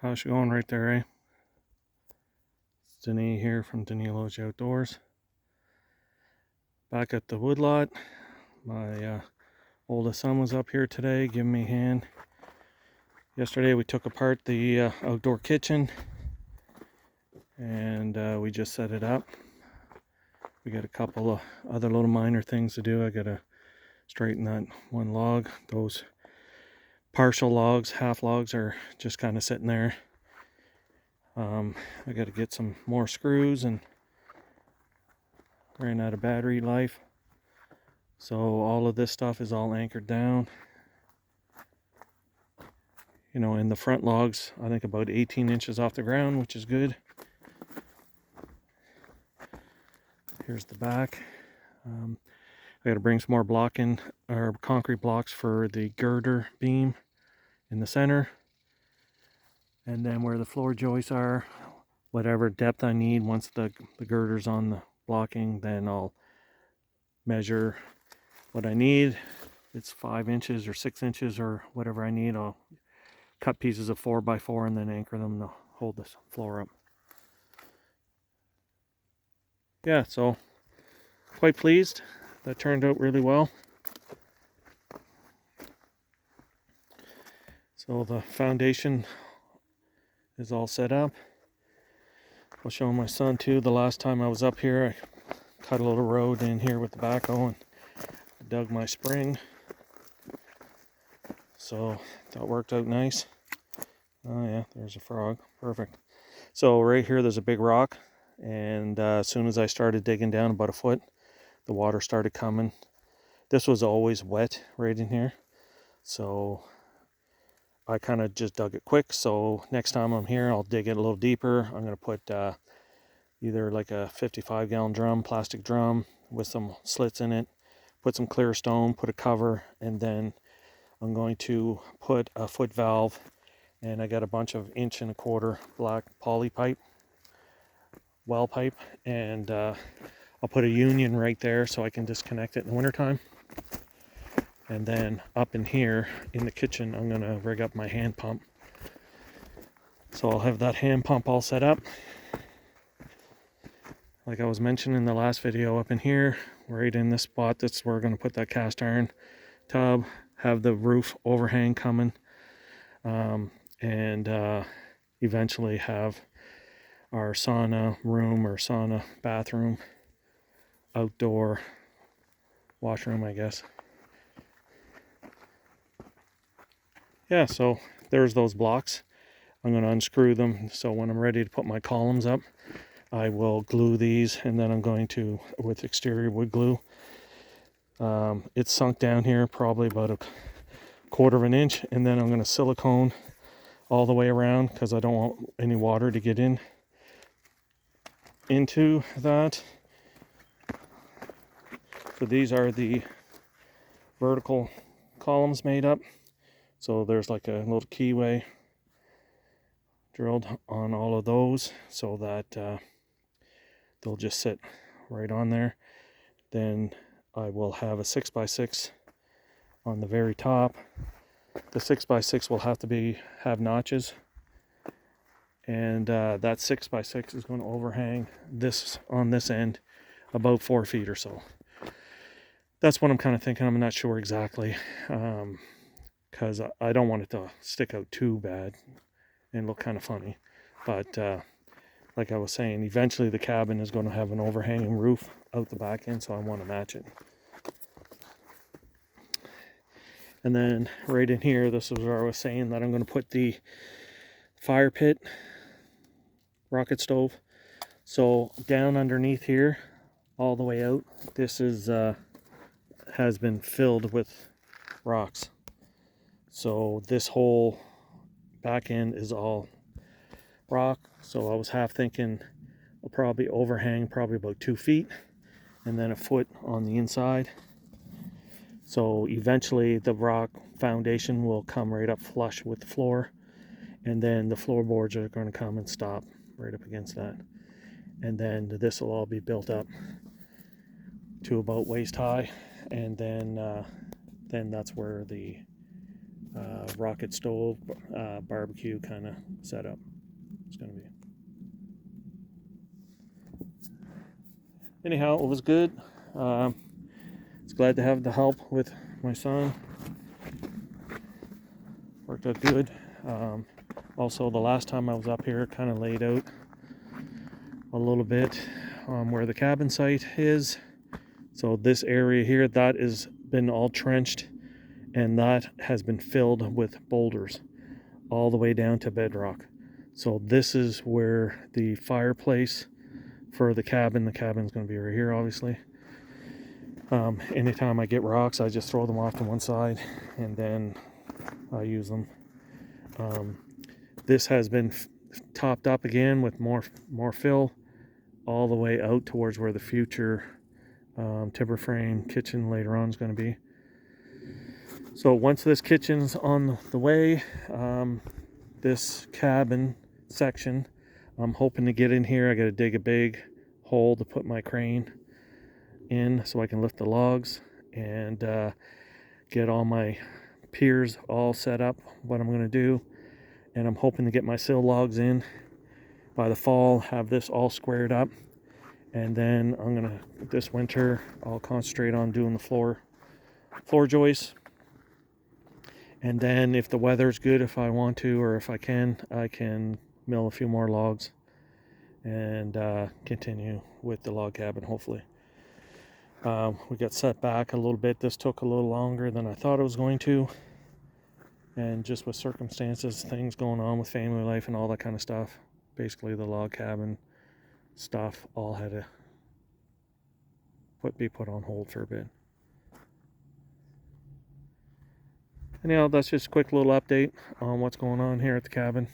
How's she going right there, eh? It's Denise here from Danilo's Outdoors. Back at the woodlot. My oldest son was up here today giving me a hand. Yesterday we took apart the outdoor kitchen and we just set it up. We got a couple of other little minor things to do. I gotta straighten that one log. Those partial logs, half logs, are just kind of sitting there. I got to get some more screws and ran out of battery life. So all of this stuff is all anchored down. You know, in the front logs, I think about 18 inches off the ground, which is good. Here's the back. I got to bring some more concrete blocks for the girder beam in the center. And then where the floor joists are, whatever depth I need, once the girder's on the blocking, then I'll measure what I need. It's 5 inches or 6 inches or whatever I need. I'll cut pieces of 4x4 and then anchor them to hold this floor up. Yeah, so quite pleased. That turned out really well. So the foundation is all set up. I'll show my son too. The last time I was up here, I cut a little road in here with the backhoe and dug my spring. So that worked out nice. Oh yeah, there's a frog. Perfect. So right here there's a big rock, and as soon as I started digging down about a foot, the water started coming. This was always wet right in here, so I kind of just dug it quick. So next time I'm here, I'll dig it a little deeper. I'm going to put either like a 55-gallon drum, plastic drum with some slits in it, put some clear stone, put a cover, and then I'm going to put a foot valve, and I got a bunch of 1.25 inch black poly pipe, well pipe, and I'll put a union right there so I can disconnect it in the wintertime. And then up in here in the kitchen, I'm going to rig up my hand pump. So I'll have that hand pump all set up. Like I was mentioning in the last video, up in here, right in this spot, that's where we're going to put that cast iron tub, have the roof overhang coming, and eventually have our sauna room or sauna bathroom, outdoor washroom, I guess. Yeah, so there's those blocks. I'm going to unscrew them, so when I'm ready to put my columns up, I will glue these, and then I'm going to, with exterior wood glue, it's sunk down here probably about 1/4 inch, and then I'm going to silicone all the way around because I don't want any water to get into that. So these are the vertical columns made up. So there's like a little keyway drilled on all of those so that they'll just sit right on there. Then I will have a 6x6 on the very top. The 6x6 will have to have notches, and that 6x6 is going to overhang this on this end about 4 feet or so. That's what I'm kind of thinking. I'm not sure exactly, because I don't want it to stick out too bad and look kind of funny. But like I was saying, eventually the cabin is going to have an overhanging roof out the back end, so I want to match it. And then right in here, this is where I was saying that I'm going to put the fire pit rocket stove. So down underneath here, all the way out, this is has been filled with rocks. So this whole back end is all rock. So I was half thinking I'll probably overhang probably about 2 feet and then a foot on the inside. So eventually the rock foundation will come right up flush with the floor, and then the floorboards are going to come and stop right up against that. And then this will all be built up to about waist high, and then that's where the rocket stove, barbecue kind of setup. It's going to be. Anyhow, it was good. It's glad to have the help with my son. Worked out good. Also, the last time I was up here, kind of laid out a little bit where the cabin site is. So this area here, that has been all trenched, and that has been filled with boulders all the way down to bedrock. So this is where the fireplace for the cabin's going to be right here, obviously. Anytime I get rocks, I just throw them off to one side and then I use them. This has been topped up again with more fill all the way out towards where the future timber frame kitchen later on is going to be. So once this kitchen's on the way, this cabin section, I'm hoping to get in here. I got to dig a big hole to put my crane in so I can lift the logs and get all my piers all set up, what I'm going to do. And I'm hoping to get my sill logs in by the fall, have this all squared up, and then I'm going to, this winter, I'll concentrate on doing the floor joists. And then if the weather's good, if I want to, or if I can mill a few more logs and continue with the log cabin, hopefully. We got set back a little bit. This took a little longer than I thought it was going to. And just with circumstances, things going on with family life and all that kind of stuff, basically the log cabin stuff all had to be put on hold for a bit. Anyhow, that's just a quick little update on what's going on here at the cabin.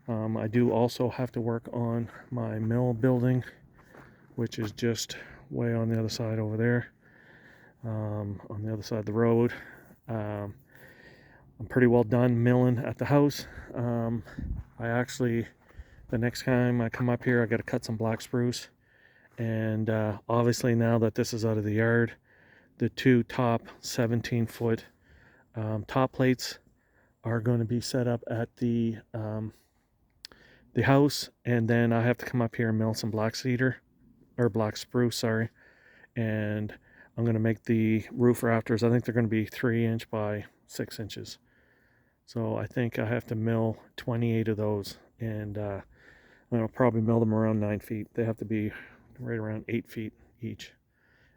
I do also have to work on my mill building, which is just way on the other side over there, on the other side of the road. I'm pretty well done milling at the house. I actually, the next time I come up here, I got to cut some black spruce. And obviously now that this is out of the yard, the two top 17-foot top plates are going to be set up at the house, and then I have to come up here and mill some black spruce, sorry. And I'm going to make the roof rafters. I think they're going to be 3-inch by 6 inches. So I think I have to mill 28 of those, and I'll probably mill them around 9 feet. They have to be right around 8 feet each.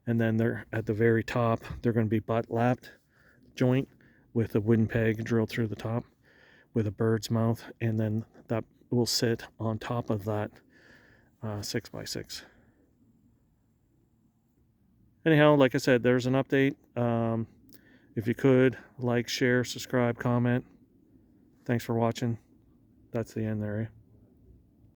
And then they're at the very top, they're going to be butt lapped joint with a wooden peg drilled through the top with a bird's mouth, and then that will sit on top of that 6x6. Anyhow, like I said, there's an update. If you could like, share, subscribe, comment. Thanks for watching. That's the end there.